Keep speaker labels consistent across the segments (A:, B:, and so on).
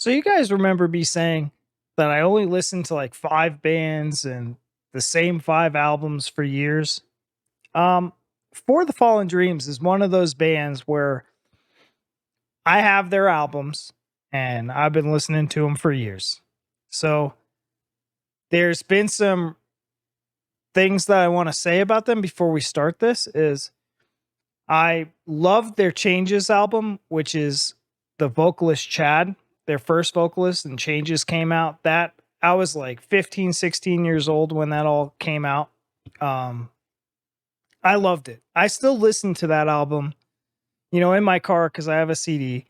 A: So you guys remember me saying that I only listened to like 5 bands and the same 5 albums for years? Um, For the Fallen Dreams is one of those bands where I have their albums and I've been listening to them for years. So there's been some things that I want to say about them before we start this is I loved their Changes album, which is the vocalist Chad, their first vocalist, and Changes came out. That I was like 15, 16 years old when that all came out. Um, I loved it. I still listen to that album, in my car because I have a CD.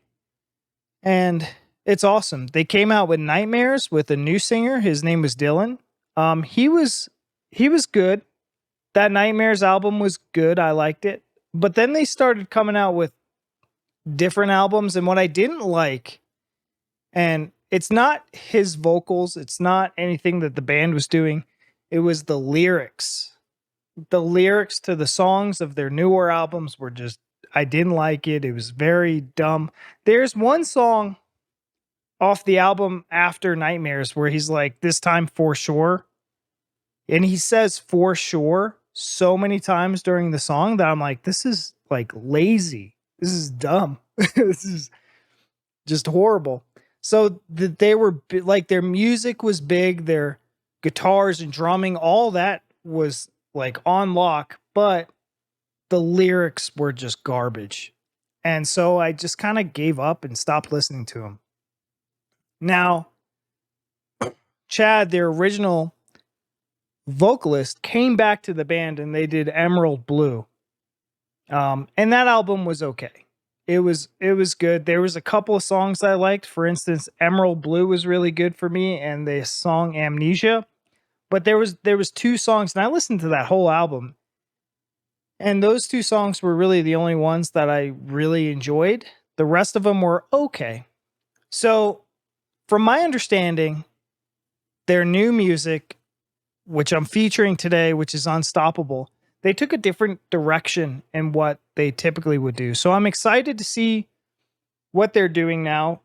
A: And it's awesome. They came out with Nightmares with a new singer. His name was Dylan. He was good. That Nightmares album was good. I liked it. But then they started coming out with different albums, and what I didn't like, and it's not his vocals, it's not anything that the band was doing, it was the lyrics. The lyrics to the songs of their newer albums were just, I didn't like it. It was very dumb. There's one song off the album after Nightmares where he's like, "This time for sure." And he says "for sure" so many times during the song that I'm like, this is like lazy. This is dumb. This is just horrible. So they were like, their music was big, their guitars and drumming, all that was like on lock, but the lyrics were just garbage. And so I just kind of gave up and stopped listening to them. Now, Chad, their original vocalist, came back to the band and they did Emerald Blue. And that album was okay. It was good. There was a couple of songs I liked. For instance, Emerald Blue was really good for me, and the song Amnesia. But there was 2 songs, and I listened to that whole album. And those 2 songs were really the only ones that I really enjoyed. The rest of them were okay. So, from my understanding, their new music, which I'm featuring today, which is Unstoppable, they took a different direction in what they typically would do. So I'm excited to see what they're doing now.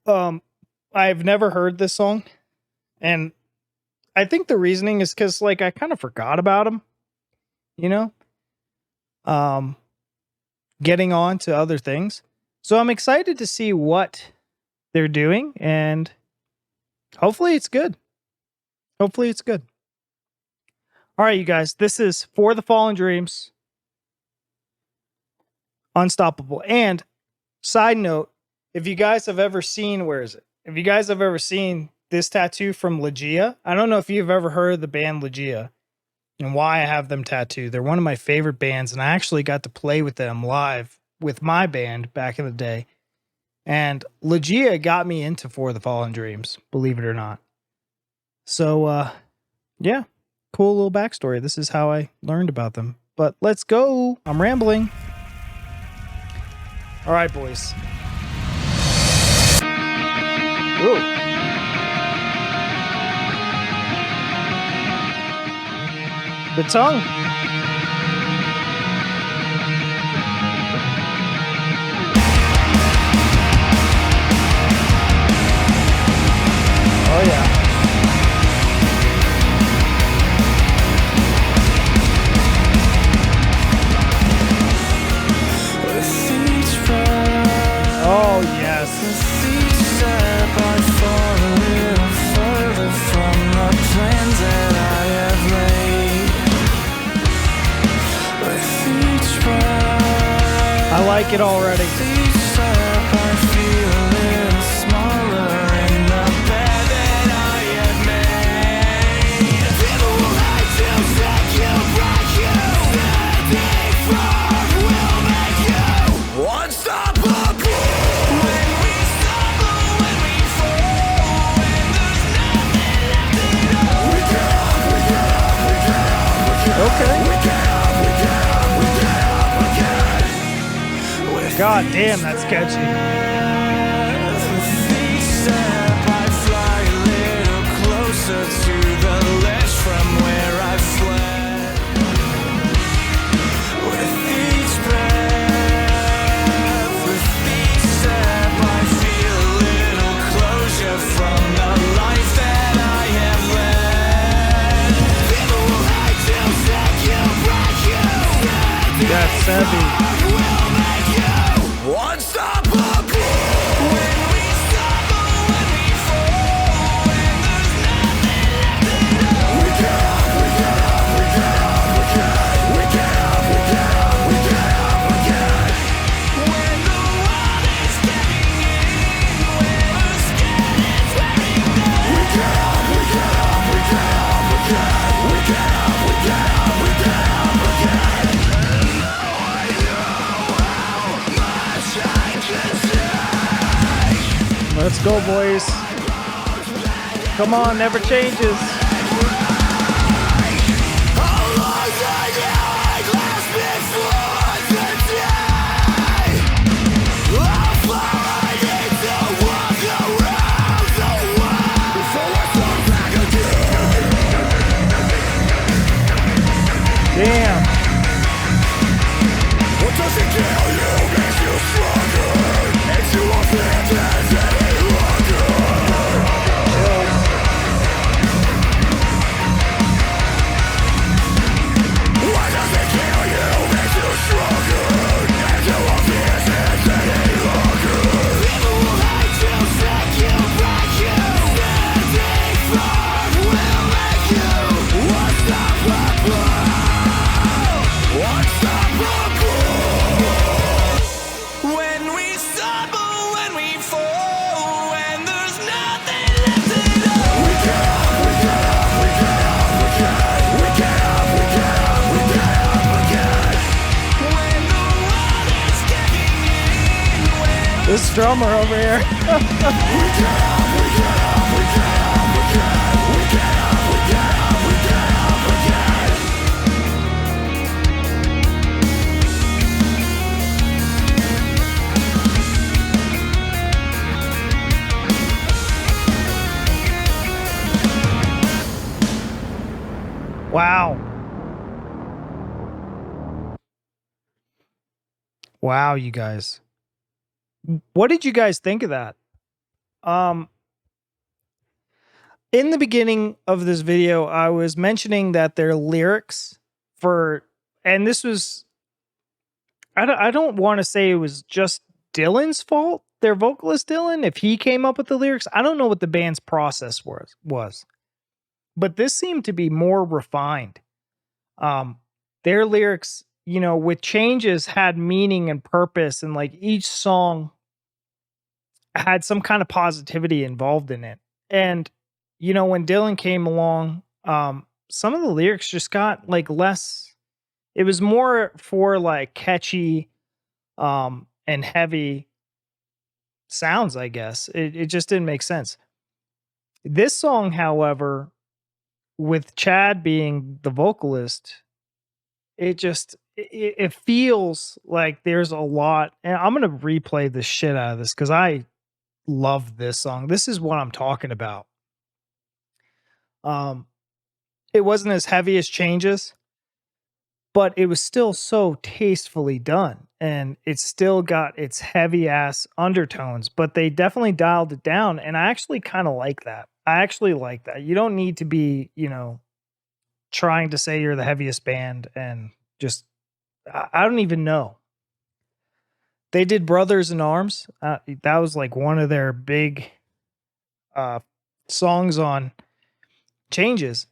A: I've never heard this song, and I think the reasoning is because like I kind of forgot about them, getting on to other things. So I'm excited to see what they're doing, and hopefully it's good. Hopefully it's good. All right, you guys, this is For the Fallen Dreams, Unstoppable. And side note, if you guys have ever seen, where is it? If you guys have ever seen this tattoo from Legia, I don't know if you've ever heard of the band Legia and why I have them tattooed. They're one of my favorite bands, and I actually got to play with them live with my band back in the day. And Legia got me into For the Fallen Dreams, believe it or not. So, yeah. Cool little backstory. This is how I learned about them. But let's go. I'm rambling. All right, boys. Ooh. The tongue. Oh, yeah. Oh, yes. I like it already. God damn, that's catchy. Let's go, boys. Come on, never changes. Damn. What doesn't kill you makes you stronger. Makes you a fantasy. This drummer over here. Wow. Wow, you guys. What did you guys think of that? In the beginning of this video, I was mentioning that their lyrics and this was, I don't want to say it was just Dylan's fault, their vocalist Dylan, if he came up with the lyrics. I don't know what the band's process was, but this seemed to be more refined. Their lyrics, with changes, had meaning and purpose, and like each song had some kind of positivity involved in it. And when Dylan came along, some of the lyrics just got like less. It was more for like catchy and heavy sounds, I guess. It just didn't make sense. This song, however, with Chad being the vocalist, it feels like there's a lot. And I'm gonna replay the shit out of this because I love this song. This is what I'm talking about. It wasn't as heavy as Changes, but it was still so tastefully done, and it's still got its heavy ass undertones, but they definitely dialed it down, and I actually kind of like that. I actually like that. You don't need to be, trying to say you're the heaviest band and just I don't even know. They did Brothers in Arms. That was like one of their big songs on Changes.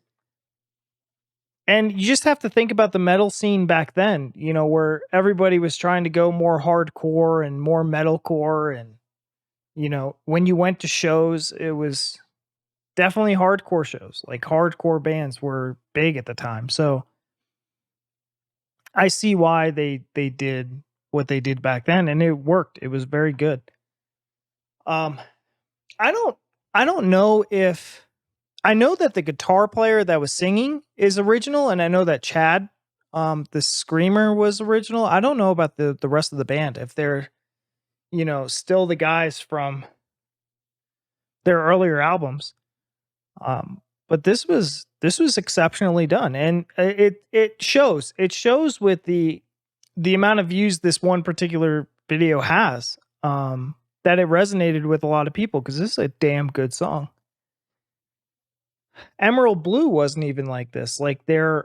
A: And you just have to think about the metal scene back then, where everybody was trying to go more hardcore and more metalcore. And, when you went to shows, it was definitely hardcore shows. Like hardcore bands were big at the time. So I see why they did what they did back then, and it worked. It was very good. I don't know if I know that the guitar player that was singing is original, and I know that Chad, the screamer, was original. I don't know about the rest of the band, if they're, still the guys from their earlier albums. But this was exceptionally done, and it shows. It shows with the amount of views this one particular video has, that it resonated with a lot of people because this is a damn good song. Emerald Blue wasn't even like this. Like their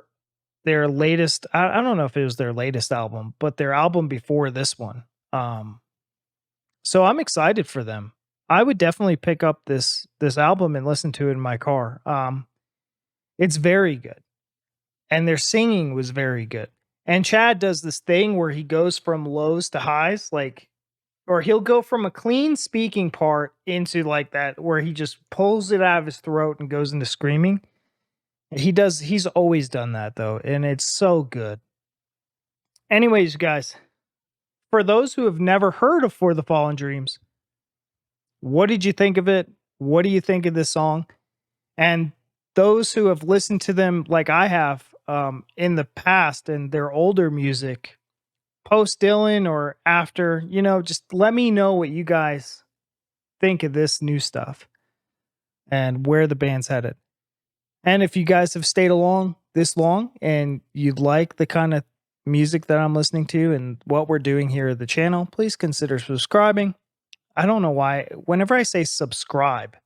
A: their latest. I don't know if it was their latest album, but their album before this one. So I'm excited for them. I would definitely pick up this album and listen to it in my car. It's very good, and their singing was very good. And Chad does this thing where he goes from lows to highs, like, or he'll go from a clean speaking part into like that where he just pulls it out of his throat and goes into screaming. He's always done that though, and it's so good. Anyways, guys, for those who have never heard of For the Fallen Dreams, what did you think of it? What do you think of this song? And those who have listened to them like I have in the past and their older music, post Dylan or after, just let me know what you guys think of this new stuff and where the band's headed. And if you guys have stayed along this long and you'd like the kind of music that I'm listening to and what we're doing here at the channel, please consider subscribing. I don't know why. Whenever I say subscribe,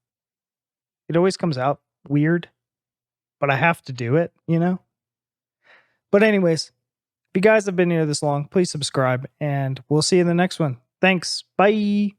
A: it always comes out weird, but I have to do it, But anyways, if you guys have been here this long, please subscribe and we'll see you in the next one. Thanks. Bye.